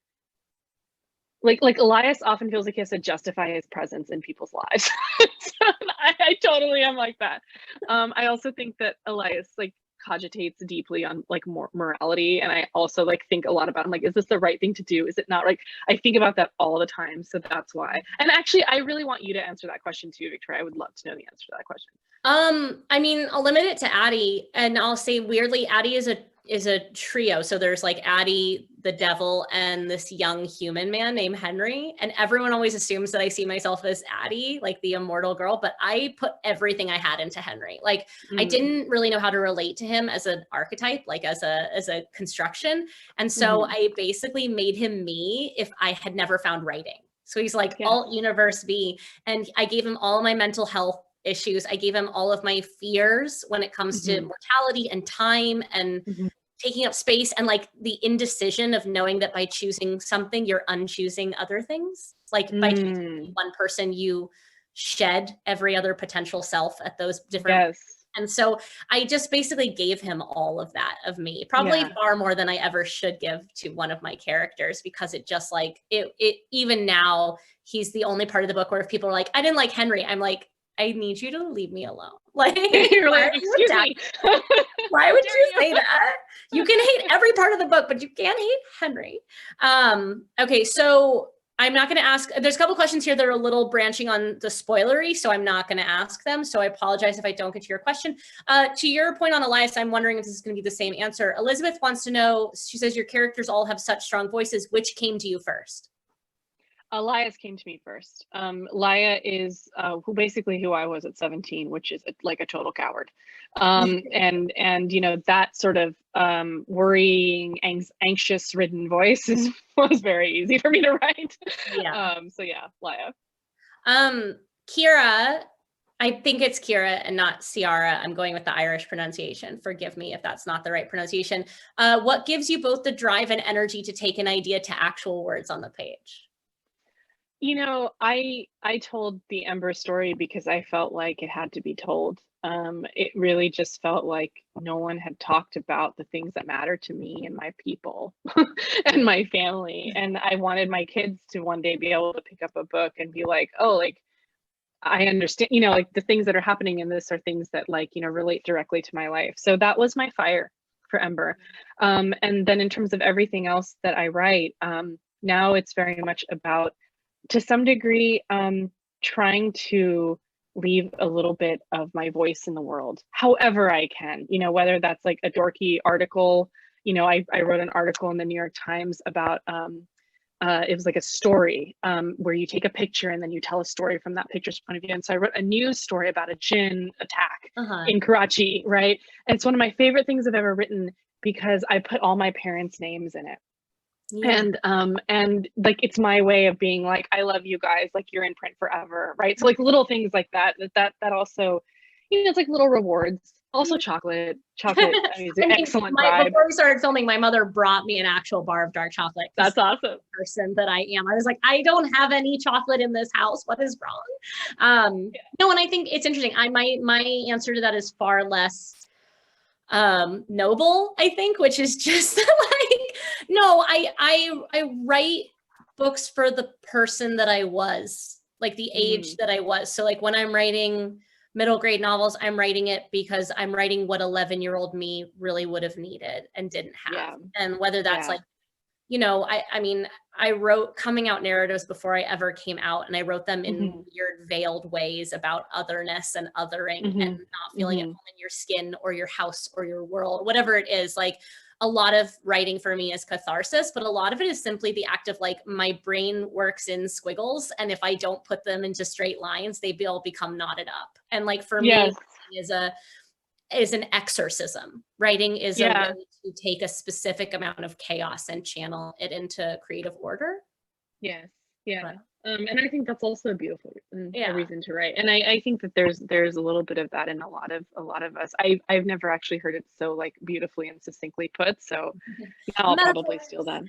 like Elias often feels like he has to justify his presence in people's lives. So I totally am like that. I also think that Elias like cogitates deeply on like morality, and I also like think a lot about, I'm like, is this the right thing to do? Is it not? Like I think about that all the time, so that's why. And actually I really want you to answer that question too, Victoria. I would love to know the answer to that question. I mean, I'll limit it to Addie, and I'll say weirdly, Addie is a trio. So there's like Addie, the devil, and this young human man named Henry. And everyone always assumes that I see myself as Addie, like the immortal girl, but I put everything I had into Henry. Like I didn't really know how to relate to him as an archetype, like as a construction. And so I basically made him me if I had never found writing. So he's like alt universe V, and I gave him all of my mental health issues. I gave him all of my fears when it comes to mortality and time and taking up space, and like the indecision of knowing that by choosing something, you're unchoosing other things. Like by choosing one person, you shed every other potential self at those different. And so I just basically gave him all of that of me, probably far more than I ever should give to one of my characters, because it just like it even now, he's the only part of the book where if people are like, I didn't like Henry, I'm like, I need you to leave me alone. Like, you're like, excuse me. Why would you say that? You can hate every part of the book, but you can't hate Henry. Okay, so I'm not going to ask. There's a couple questions here that are a little branching on the spoilery, so I'm not going to ask them. So I apologize if I don't get to your question. To your point on Elias, I'm wondering if this is going to be the same answer. Elizabeth wants to know, she says, your characters all have such strong voices. Which came to you first? Elias came to me first. Laia is who I was at 17, which is like a total coward. And you know, that sort of worrying, anxious ridden voice was very easy for me to write. So yeah, Laia. Kira, I think it's Kira and not Ciara. I'm going with the Irish pronunciation. Forgive me if that's not the right pronunciation. What gives you both the drive and energy to take an idea to actual words on the page? You know, I told the Ember story because I felt like it had to be told. It really just felt like no one had talked about the things that matter to me and my people and my family. And I wanted my kids to one day be able to pick up a book and be like, oh, like, I understand, you know, like the things that are happening in this are things that like, you know, relate directly to my life. So that was my fire for Ember. And then in terms of everything else that I write, now it's very much about, to some degree, trying to leave a little bit of my voice in the world, however I can, you know, whether that's like a dorky article. You know, I wrote an article in the New York Times about, it was like a story where you take a picture and then you tell a story from that picture's point of view. And so I wrote a news story about a jinn attack in Karachi, right? And it's one of my favorite things I've ever written because I put all my parents' names in it. And like it's my way of being like, I love you guys, like you're in print forever, right? So like little things like that also, you know, it's like little rewards. Also chocolate I mean, excellent vibe. Before we started filming, my mother brought me an actual bar of dark chocolate. That's awesome. Person that I am. I was like, I don't have any chocolate in this house. What is wrong? No, and I think it's interesting. My answer to that is far less noble, I think, which is just like, no, I write books for the person that I was, like the age that I was. So like when I'm writing middle grade novels, I'm writing it because I'm writing what 11-year-old me really would have needed and didn't have. And whether that's like, you know, I mean, I wrote coming out narratives before I ever came out, and I wrote them in weird veiled ways about otherness and othering and not feeling at home in your skin or your house or your world, whatever it is. Like, a lot of writing for me is catharsis, but a lot of it is simply the act of like, my brain works in squiggles, and if I don't put them into straight lines, they will become knotted up. And like, for me, is an exorcism. Writing is a way to take a specific amount of chaos and channel it into creative order. Yes. Yeah. And I think that's also a beautiful a reason to write. And I think that there's a little bit of that in a lot of us. I've never actually heard it so like beautifully and succinctly put. So I'll probably steal that.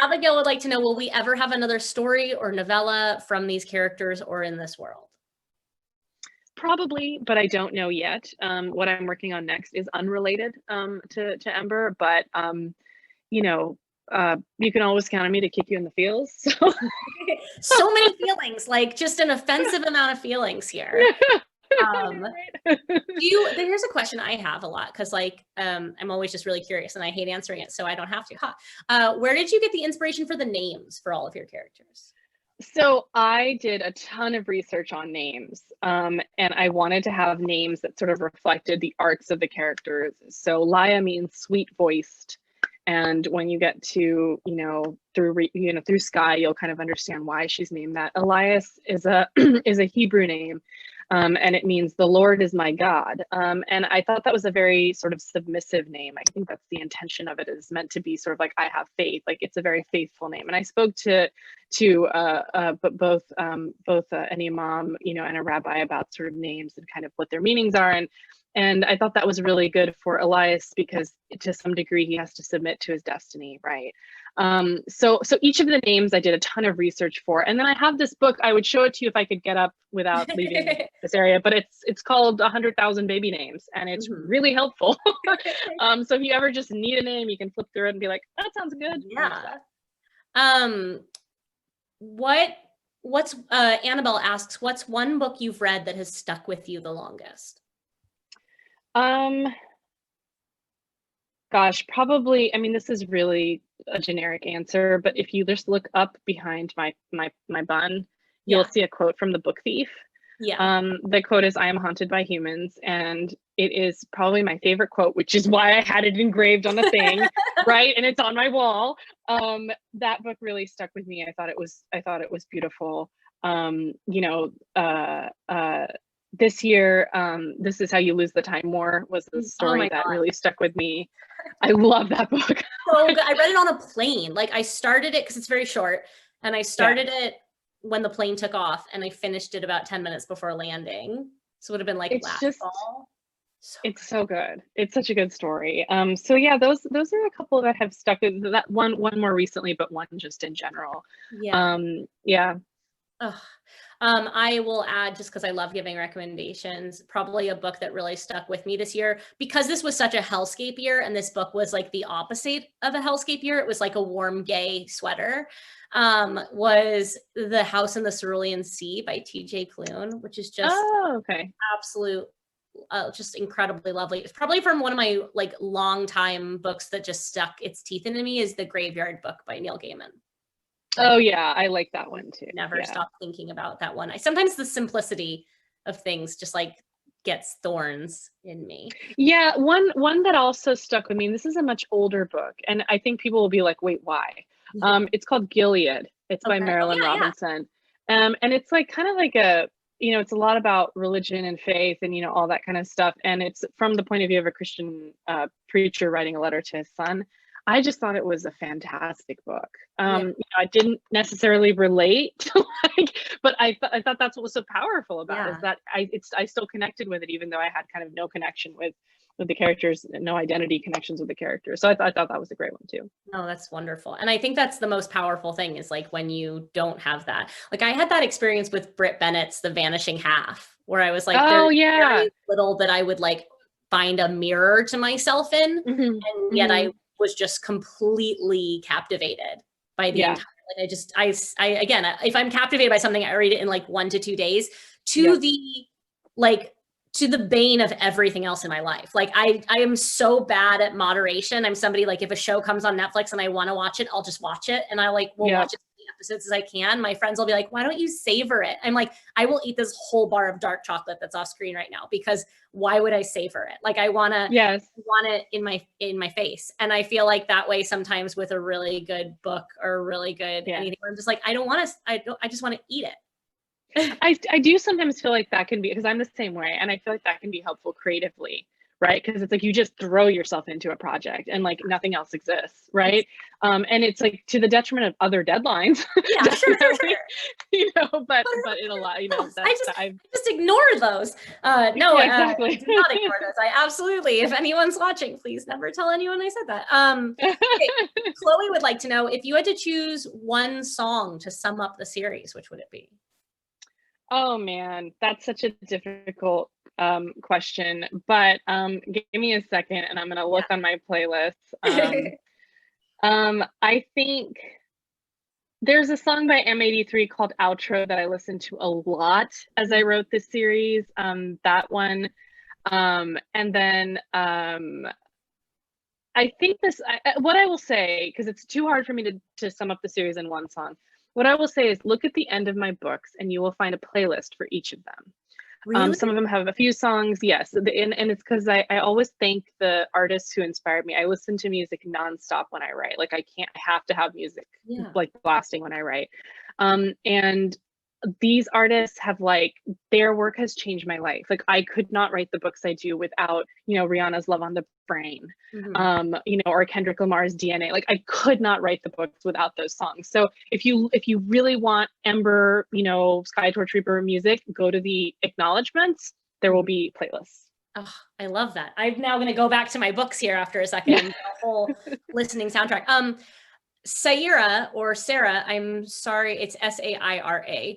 Abigail would like to know, will we ever have another story or novella from these characters or in this world? Probably, but I don't know yet. What I'm working on next is unrelated to Ember, but you know, you can always count on me to kick you in the feels. So, so many feelings, like just an offensive amount of feelings here. Here's a question I have a lot, because like I'm always just really curious and I hate answering it, so I don't have to. Where did you get the inspiration for the names for all of your characters? So I did a ton of research on names, and I wanted to have names that sort of reflected the arcs of the characters. So Laia means sweet voiced, and when you get to through Sky, you'll kind of understand why she's named that. Elias is a is a Hebrew name, and it means the Lord is my God. And I thought that was a very sort of submissive name. I think that's the intention of it, is meant to be sort of like, I have faith. Like, it's a very faithful name. And I spoke to both an imam, and a rabbi about sort of names and kind of what their meanings are. And I thought that was really good for Elias, because to some degree he has to submit to his destiny, right? So each of the names I did a ton of research for, and then I have this book. I would show it to you if I could get up without leaving this area, but it's called 100,000 Baby Names, and it's really helpful. So if you ever just need a name, you can flip through it and be like, that sounds good. Yeah. What's Annabelle asks, what's one book you've read that has stuck with you the longest? Gosh, probably, I mean, this is really a generic answer, but if you just look up behind my bun, you'll see a quote from The Book Thief. The quote is, "I am haunted by humans," and it is probably my favorite quote, which is why I had it engraved on a thing, right? And it's on my wall. That book really stuck with me. I thought it was beautiful. This year, This Is How You Lose the Time War was the story that really stuck with me. I love that book. So good. I read it on a plane. Like, I started it because it's very short, and I started it when the plane took off, and I finished it about 10 minutes before landing. So it would have been like last fall. It's so good. It's such a good story. So yeah, those are a couple that have stuck with that one more recently, but one just in general. I will add, just because I love giving recommendations, probably a book that really stuck with me this year, because this was such a hellscape year, and this book was like the opposite of a hellscape year. It was like a warm, gay sweater. Was The House in the Cerulean Sea by T.J. Klune, which is just absolute, just incredibly lovely. It's probably from one of my like long time books that just stuck its teeth into me, is The Graveyard Book by Neil Gaiman. Oh yeah, I like that one too. Never stop thinking about that one. Sometimes the simplicity of things just like gets thorns in me. Yeah, one that also stuck with me, and this is a much older book, and I think people will be like, wait, why? It's called Gilead. It's by Marilyn Robinson. And it's like kind of like it's a lot about religion and faith and all that kind of stuff, and it's from the point of view of a Christian preacher writing a letter to his son. I just thought it was a fantastic book. I didn't necessarily relate to but I thought that's what was so powerful about it, is that I still connected with it, even though I had kind of no connection with the characters, no identity connections with the characters. So I thought that was a great one too. Oh, that's wonderful. And I think that's the most powerful thing, is like when you don't have that. Like, I had that experience with Britt Bennett's The Vanishing Half, where I was like, very little that I would like find a mirror to myself in, and yet I was just completely captivated by the entire, like, I again, if I'm captivated by something, I read it in like 1 to 2 days, to the like to the bane of everything else in my life. Like I am so bad at moderation. I'm somebody like, if a show comes on Netflix and I want to watch it, I'll just watch it. And I like will watch as many episodes as I can. My friends will be like, why don't you savor it? I'm like, I will eat this whole bar of dark chocolate that's off screen right now, because why would I savor it? Like I want it in my face. And I feel like that way sometimes with a really good book or really good anything, I'm just like, I just want to eat it. I do sometimes feel like that can be, because I'm the same way, and I feel like that can be helpful creatively, right? Because it's like you just throw yourself into a project and like nothing else exists, right? And it's like to the detriment of other deadlines. Yeah, sure. You know, but in a lot, you know, I just ignore those. No, exactly. I do not ignore those. I absolutely, if anyone's watching, please never tell anyone I said that. Okay. Chloe would like to know, if you had to choose one song to sum up the series, which would it be? Oh man, that's such a difficult question, but give me a second and I'm gonna look on my playlist. I think there's a song by M83 called Outro that I listened to a lot as I wrote this series. That one. And then I think what I will say, because it's too hard for me to sum up the series in one song. What I will say is look at the end of my books and you will find a playlist for each of them. Really? Some of them have a few songs, yes. And it's because I always thank the artists who inspired me. I listen to music nonstop when I write. Like I have to have music like blasting when I write. And these artists have like, their work has changed my life. Like I could not write the books I do without, you know, Rihanna's Love on the Brain, you know, or Kendrick Lamar's DNA. Like I could not write the books without those songs. So if you really want Ember, you know, Sky Torch Reaper music, go to the acknowledgements. There will be playlists. Oh, I love that. I'm now going to go back to my books here after a second and get a whole listening soundtrack. Saira or Sarah, I'm sorry, it's Saira.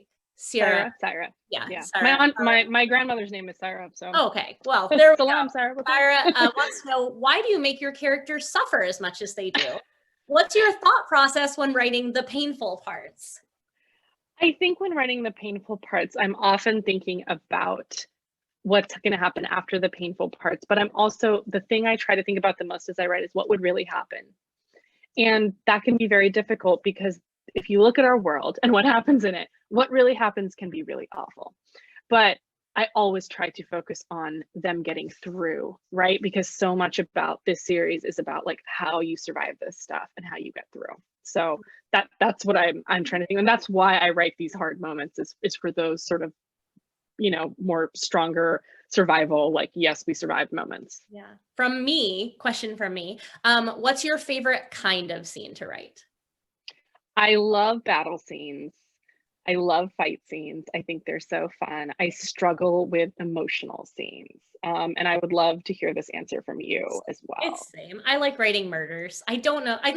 Sarah. Yeah. Sarah. My grandmother's name is Sarah. So okay, well, there we Salam, go. Sarah. Sarah wants to know, why do you make your characters suffer as much as they do? What's your thought process when writing the painful parts? I think when writing the painful parts, I'm often thinking about what's going to happen after the painful parts. But I'm also, the thing I try to think about the most as I write is what would really happen. And that can be very difficult because if you look at our world and what happens in it, what really happens can be really awful. But I always try to focus on them getting through, right? Because so much about this series is about like how you survive this stuff and how you get through. So that's what I'm trying to think. And that's why I write these hard moments is for those sort of, you know, more stronger survival, like, yes, we survived moments. Yeah. Question from me. What's your favorite kind of scene to write? I love battle scenes. I love fight scenes. I think they're so fun. I struggle with emotional scenes. And I would love to hear this answer from you as well. It's same. I like writing murders. I don't know. I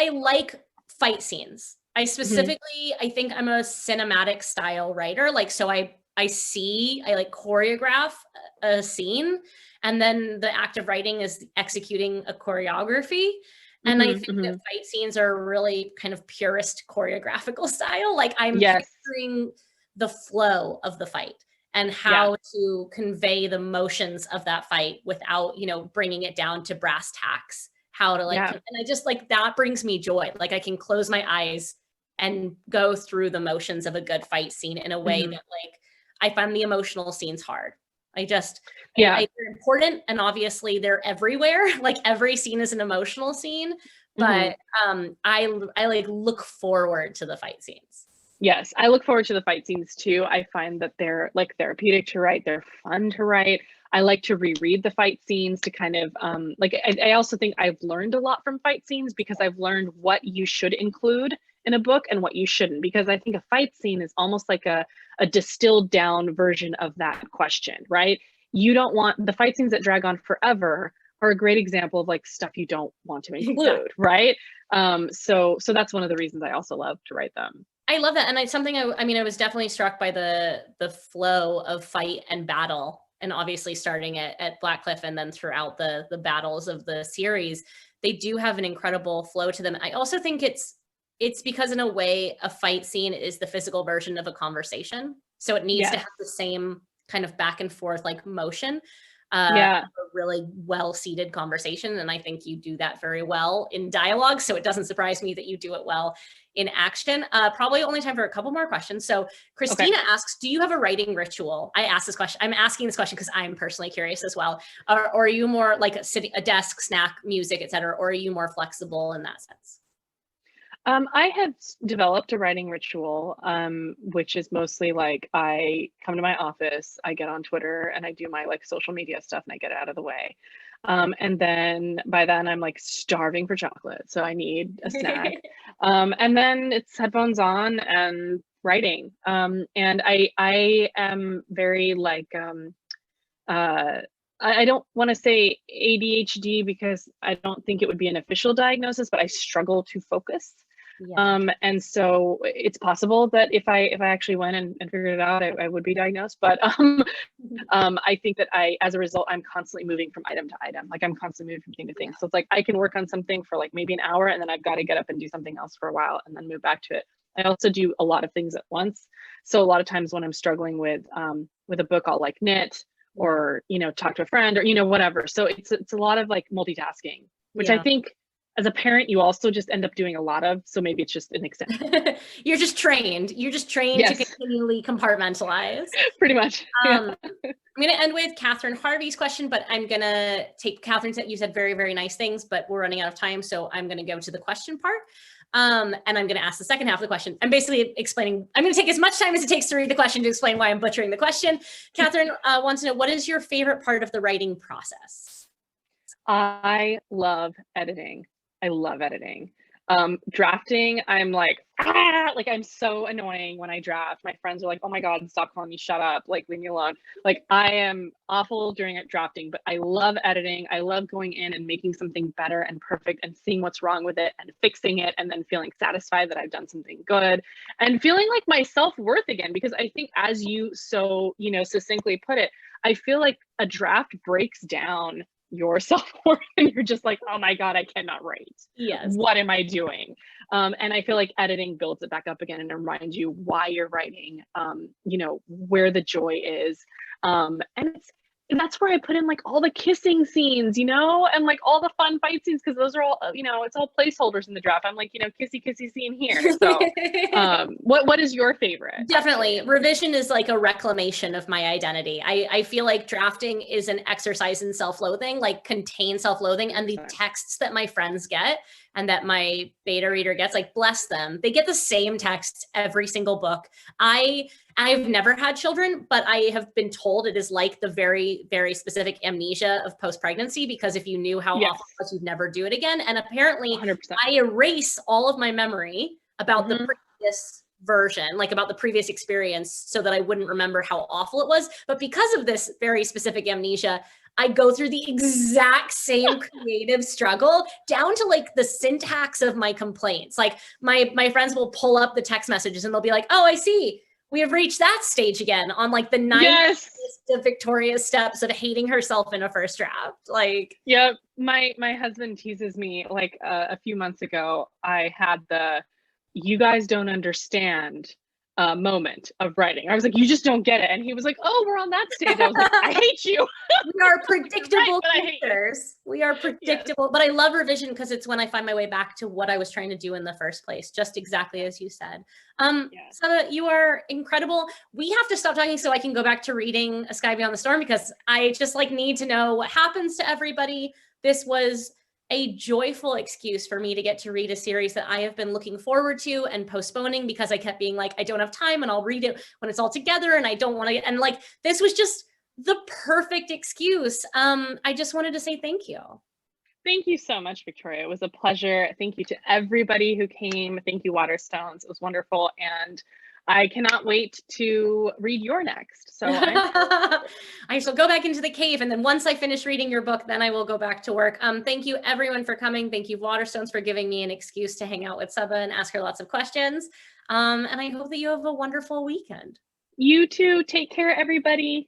like fight scenes. I specifically, I think I'm a cinematic style writer. Like, so I like choreograph a scene, and then the act of writing is executing a choreography. And I think that fight scenes are really kind of purist choreographical style. Like I'm picturing the flow of the fight and how to convey the motions of that fight without, you know, bringing it down to brass tacks. How to and I just like, that brings me joy. Like I can close my eyes and go through the motions of a good fight scene in a way that like, I find the emotional scenes hard. They're important, and obviously they're everywhere. Like every scene is an emotional scene, but I like look forward to the fight scenes. Yes, I look forward to the fight scenes too. I find that they're like therapeutic to write. They're fun to write. I like to reread the fight scenes to kind of I also think I've learned a lot from fight scenes because I've learned what you should include in a book and what you shouldn't, because I think a fight scene is almost like a distilled down version of that question, right? You don't want the fight scenes that drag on forever are a great example of like stuff you don't want to include, right? So that's one of the reasons I also love to write them. I love that. And it's something I was definitely struck by the flow of fight and battle. And obviously starting at Blackcliff and then throughout the battles of the series, they do have an incredible flow to them. I also think it's because in a way, a fight scene is the physical version of a conversation. So it needs to have the same kind of back and forth like motion, Yeah. a really well-seated conversation. And I think you do that very well in dialogue. So it doesn't surprise me that you do it well in action. Probably only time for a couple more questions. So Okay. Christina asks, do you have a writing ritual? I asked this question. I'm asking this question because I'm personally curious as well. Or are you more like a desk, snack, music, etc., or are you more flexible in that sense? I have developed a writing ritual, which is mostly like I come to my office, I get on Twitter, and I do my like social media stuff, and I get it out of the way. And then by then I'm like starving for chocolate, so I need a snack. And then it's headphones on and writing. And I am very like I don't want to say ADHD because I don't think it would be an official diagnosis, but I struggle to focus. Yeah. And so it's possible that if I actually went and figured it out, I would be diagnosed. But I think that as a result, I'm constantly moving from item to item. Like I'm constantly moving from thing to thing. So it's like I can work on something for like maybe an hour, and then I've got to get up and do something else for a while, and then move back to it. I also do a lot of things at once. So a lot of times when I'm struggling with a book, I'll like knit or talk to a friend or whatever. So it's a lot of like multitasking, which I Yeah. think as a parent you also just end up doing a lot of, so maybe it's just an extension. You're just trained to Yes. continually compartmentalize. Pretty much. Yeah. I'm going to end with Catherine Harvey's question, but I'm going to take Catherine said you said very, very nice things, but we're running out of time. So I'm going to go to the question part. And I'm going to ask the second half of the question. I'm basically explaining, I'm going to take as much time as it takes to read the question to explain why I'm butchering the question. Catherine wants to know, what is your favorite part of the writing process? I love editing. I love editing. Drafting, I'm like I'm so annoying when I draft. My friends are like, oh my God, stop calling me, shut up, like leave me alone. Like I am awful during drafting, but I love editing. I love going in and making something better and perfect and seeing what's wrong with it and fixing it, and then feeling satisfied that I've done something good and feeling like my self-worth again. Because I think, as you so succinctly put it, I feel like a draft breaks down your self-worth and you're just like, oh my God, I cannot write. Yes. What am I doing? And I feel like editing builds it back up again and reminds you why you're writing, where the joy is. And that's where I put in like all the kissing scenes, and like all the fun fight scenes, because those are all, it's all placeholders in the draft. I'm like, kissy scene here. So what is your favorite? Definitely. Revision is like a reclamation of my identity. I feel like drafting is an exercise in self-loathing, like contain self-loathing, and the texts that my friends get and that my beta reader gets, like bless them, they get the same text every single book. I've never had children, but I have been told it is like the very, very specific amnesia of post-pregnancy, because if you knew how awful it was, you'd never do it again. And apparently 100%. I erase all of my memory about the previous version, like about the previous experience, so that I wouldn't remember how awful it was. But because of this very specific amnesia, I go through the exact same creative struggle down to like the syntax of my complaints. Like my friends will pull up the text messages and they'll be like, oh, I see, we have reached that stage again on like the 9 of Victoria's steps of hating herself in a first draft. Like, yeah, my husband teases me like a few months ago. I had the "you guys don't understand" moment of writing. I was like, you just don't get it. And he was like, oh, we're on that stage. I was like, I hate you. We are predictable creatures. We are predictable. Yes. But I love revision because it's when I find my way back to what I was trying to do in the first place, just exactly as you said. Sabaa, you are incredible. We have to stop talking so I can go back to reading A Sky Beyond the Storm, because I just like need to know what happens to everybody. This was a joyful excuse for me to get to read a series that I have been looking forward to and postponing because I kept being like, I don't have time and I'll read it when it's all together and I don't want to. And like, this was just the perfect excuse. I just wanted to say thank you. Thank you so much, Victoria. It was a pleasure. Thank you to everybody who came. Thank you, Waterstones. It was wonderful. And I cannot wait to read your next. So I shall go back into the cave. And then once I finish reading your book, then I will go back to work. Thank you everyone for coming. Thank you, Waterstones, for giving me an excuse to hang out with Sabaa and ask her lots of questions. And I hope that you have a wonderful weekend. You too. Take care, everybody.